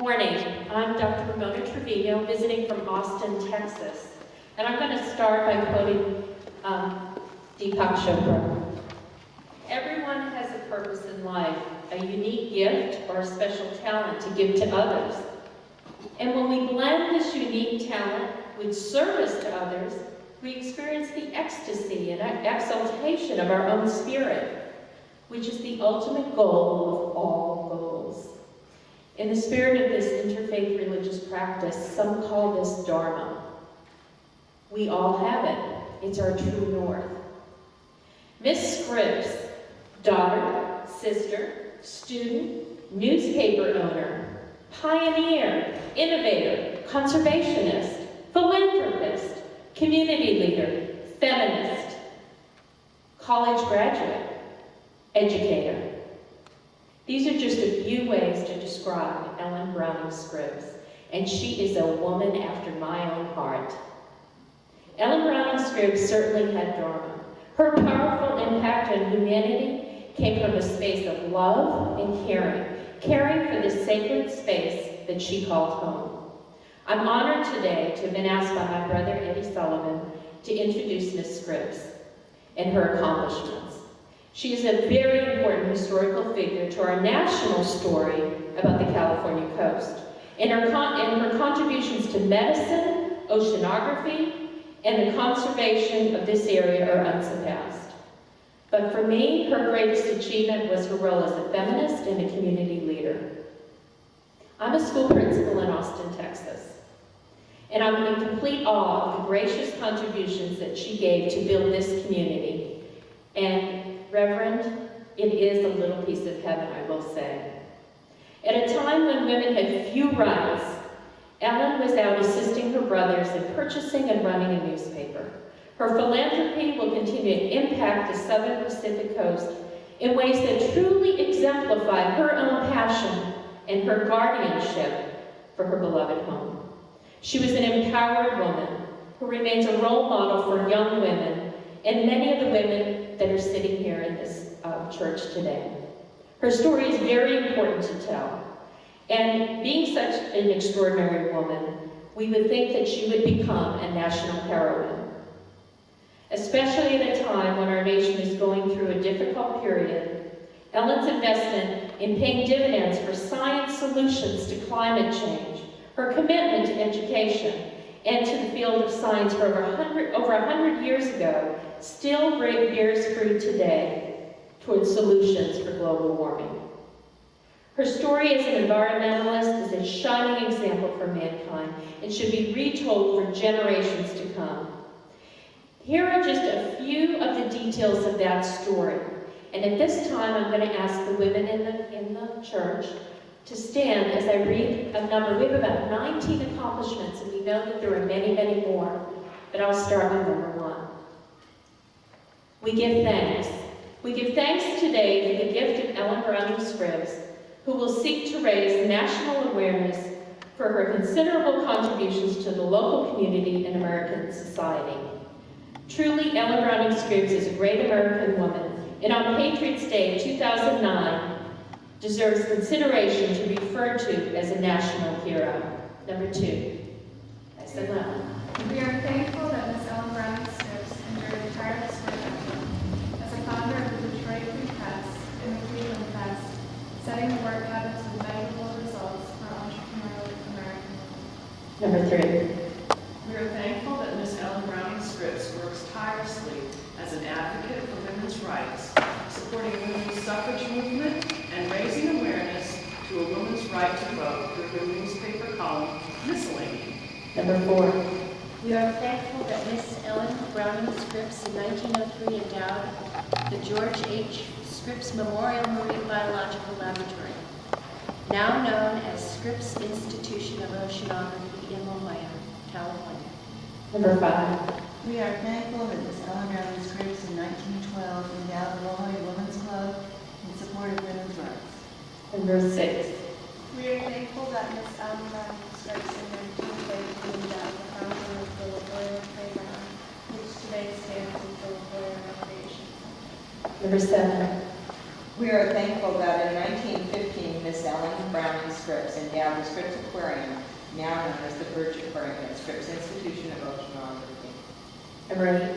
morning. I'm Dr. Ramona Trevino, visiting from Austin, Texas. And I'm going to start by quoting Deepak Chopra. Everyone has a purpose in life, a unique gift or a special talent to give to others. And when we blend this unique talent with service to others, we experience the ecstasy and exaltation of our own spirit, which is the ultimate goal of all goals. In the spirit of this interfaith religious practice, some call this Dharma. We all have it. It's our true north. Miss Scripps, daughter, sister, student, newspaper owner, pioneer, innovator, conservationist, philanthropist, community leader, feminist, college graduate, educator. These are just a few ways to describe Ellen Browning Scripps, and she is a woman after my own heart. Ellen Browning Scripps certainly had Dharma. Her powerful impact on humanity came from a space of love and caring for the sacred space that she called home. I'm honored today to have been asked by my brother Eddie Sullivan to introduce Miss Scripps and her accomplishments. She is a very important historical figure to our national story about the California coast, and her contributions to medicine, oceanography, and the conservation of this area are unsurpassed. But for me, her greatest achievement was her role as a feminist and a community leader. I'm a school principal in Austin, Texas, and I'm in complete awe of the gracious contributions that she gave to build this community. And Reverend, it is a little piece of heaven, I will say. At a time when women had few rights, Ellen was out assisting her brothers in purchasing and running a newspaper. Her philanthropy will continue to impact the Southern Pacific Coast in ways that truly exemplify her own passion and her guardianship for her beloved home. She was an empowered woman who remains a role model for young women and many of the women that are sitting here in this church today. Her story is very important to tell. And being such an extraordinary woman, we would think that she would become a national heroine. Especially at a time when our nation is going through a difficult period, Ellen's investment in paying dividends for science solutions to climate change, her commitment to education, and to the field of science for over 100 years ago still bears fruit today towards solutions for global warming. Her story as an environmentalist is a shining example for mankind and should be retold for generations to come. Here are just a few of the details of that story. And at this time, I'm going to ask the women in the church to stand as I read a number. We have about 19 accomplishments, and we know that there are many, many more. But I'll start with number 1. We give thanks. We give thanks today for the gift of Ellen Browning Scripps, who will seek to raise national awareness for her considerable contributions to the local community and American society. Truly, Ellen Browning Scripps is a great American woman, and on Patriots' Day 2009, deserves consideration to be referred to as a national hero. Number 2. I said loud. We are thankful that Ms. Ellen Browning Scripps endured a tireless work ethic as a founder of the Detroit Free Press and the Cleveland Press, setting the work habits with measurable results for entrepreneurial Americans. Number 3. We are thankful that Ms. Ellen Browning Scripps works tirelessly as an advocate for women's rights, supporting the women's suffrage movement and raising awareness to a woman's right to vote through her newspaper column, Miscellany. Number 4. We are thankful that Miss Ellen Browning Scripps in 1903 endowed the George H. Scripps Memorial Marine Biological Laboratory, now known as Scripps Institution of Oceanography in La Jolla, California. Number 5. We are thankful that Ms. Ellen Browning Scripps in 1912 endowed the La Jolla Women's Club in support of women's rights. Number 6. We are thankful that Ms. Ellen Browning Scripps in 1933 endowed the founding of the La Jolla Playground, which today stands as the La Jolla Recreation Center. Number 7. We are thankful that in 1915, Miss Ellen Browning Scripps endowed the Scripps Aquarium, now known as the Birch Aquarium at Scripps Institution of Oceanography. I'm ready.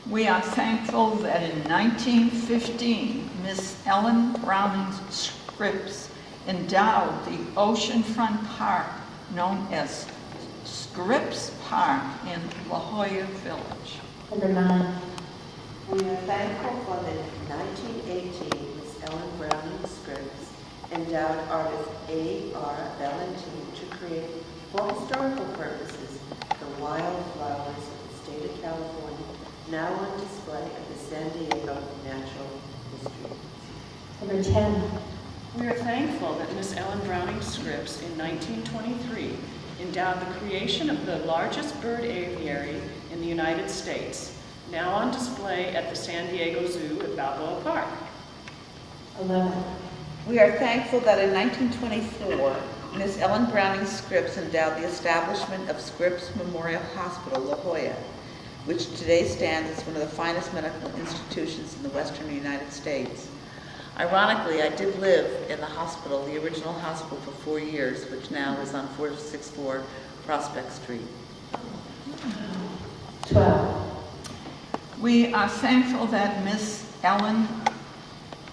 We are thankful that in 1915, Miss Ellen Browning Scripps endowed the oceanfront park known as Scripps Park in La Jolla Village. Number 9. We are thankful for the 1918 Miss Ellen Browning Scripps endowed artist A.R. Valentine to create, for historical purposes, the wildflowers of the state of California, now on display at the San Diego Natural History. Number 10. We are thankful that Miss Ellen Browning Scripps in 1923 endowed the creation of the largest bird aviary in the United States, now on display at the San Diego Zoo at Balboa Park. 11. We are thankful that in 1924, Miss Ellen Browning Scripps endowed the establishment of Scripps Memorial Hospital, La Jolla, which today stands as one of the finest medical institutions in the western United States. Ironically, I did live in the hospital, the original hospital, for 4 years, which now is on 464 Prospect Street. 12. We are thankful that Miss Ellen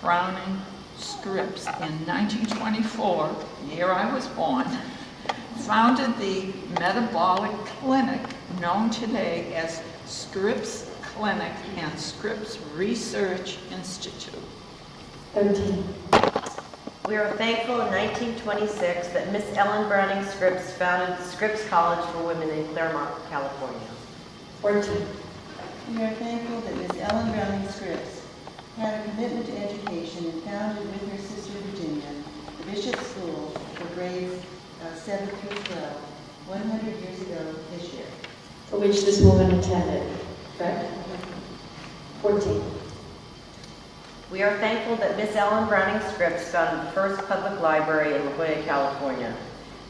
Browning Scripps in 1924, the year I was born, founded the metabolic clinic known today as Scripps Clinic and Scripps Research Institute. 13. We are thankful in 1926 that Miss Ellen Browning Scripps founded the Scripps College for Women in Claremont, California. 14. We are thankful that Miss Ellen Browning Scripps had a commitment to education and founded with her sister Virginia the Bishop School for grades 7 through 12, 100 years ago this year. For which this woman attended, correct? 14. We are thankful that Miss Ellen Browning Scripps founded the first public library in La Jolla, California.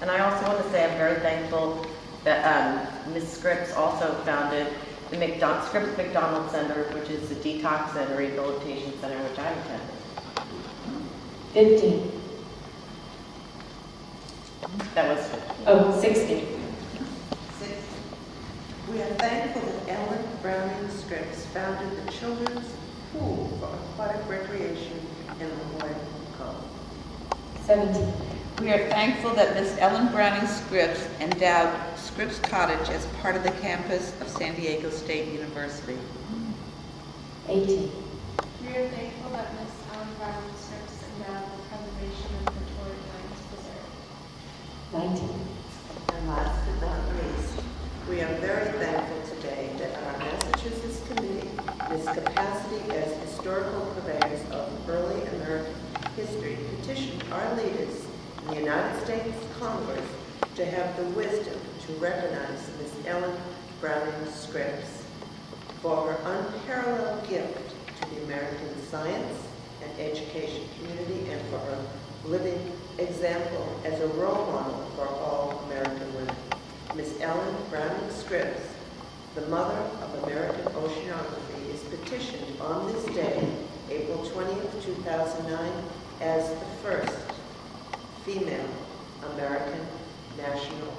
And I also want to say I'm very thankful that Ms. Scripps also founded the Scripps McDonald Center, which is a detox and rehabilitation center, which I attended. 15. That was 15. Oh, 16. 6. We are thankful that Ellen Browning Scripps founded the Children's Pool for Aquatic Recreation in La Jolla Cove. 17. We are thankful that Miss Ellen Browning Scripps endowed Scripps Cottage as part of the campus of San Diego State University. 18. We are thankful that Miss Ellen Browning Scripps endowed the preservation of the Torrey Lands Preserve. 19. And last but not least, we are very thankful today that our Massachusetts Committee, in its capacity as historical purveyors of early American history, petitioned our leaders in the United States Congress to have the wisdom to recognize Miss Ellen Browning Scripps for her unparalleled gift to the American science and education community and for her living example as a role model for all American women. Miss Ellen Browning Scripps, the mother of American oceanography, is petitioned on this day, April 20th, 2009, as the first female American national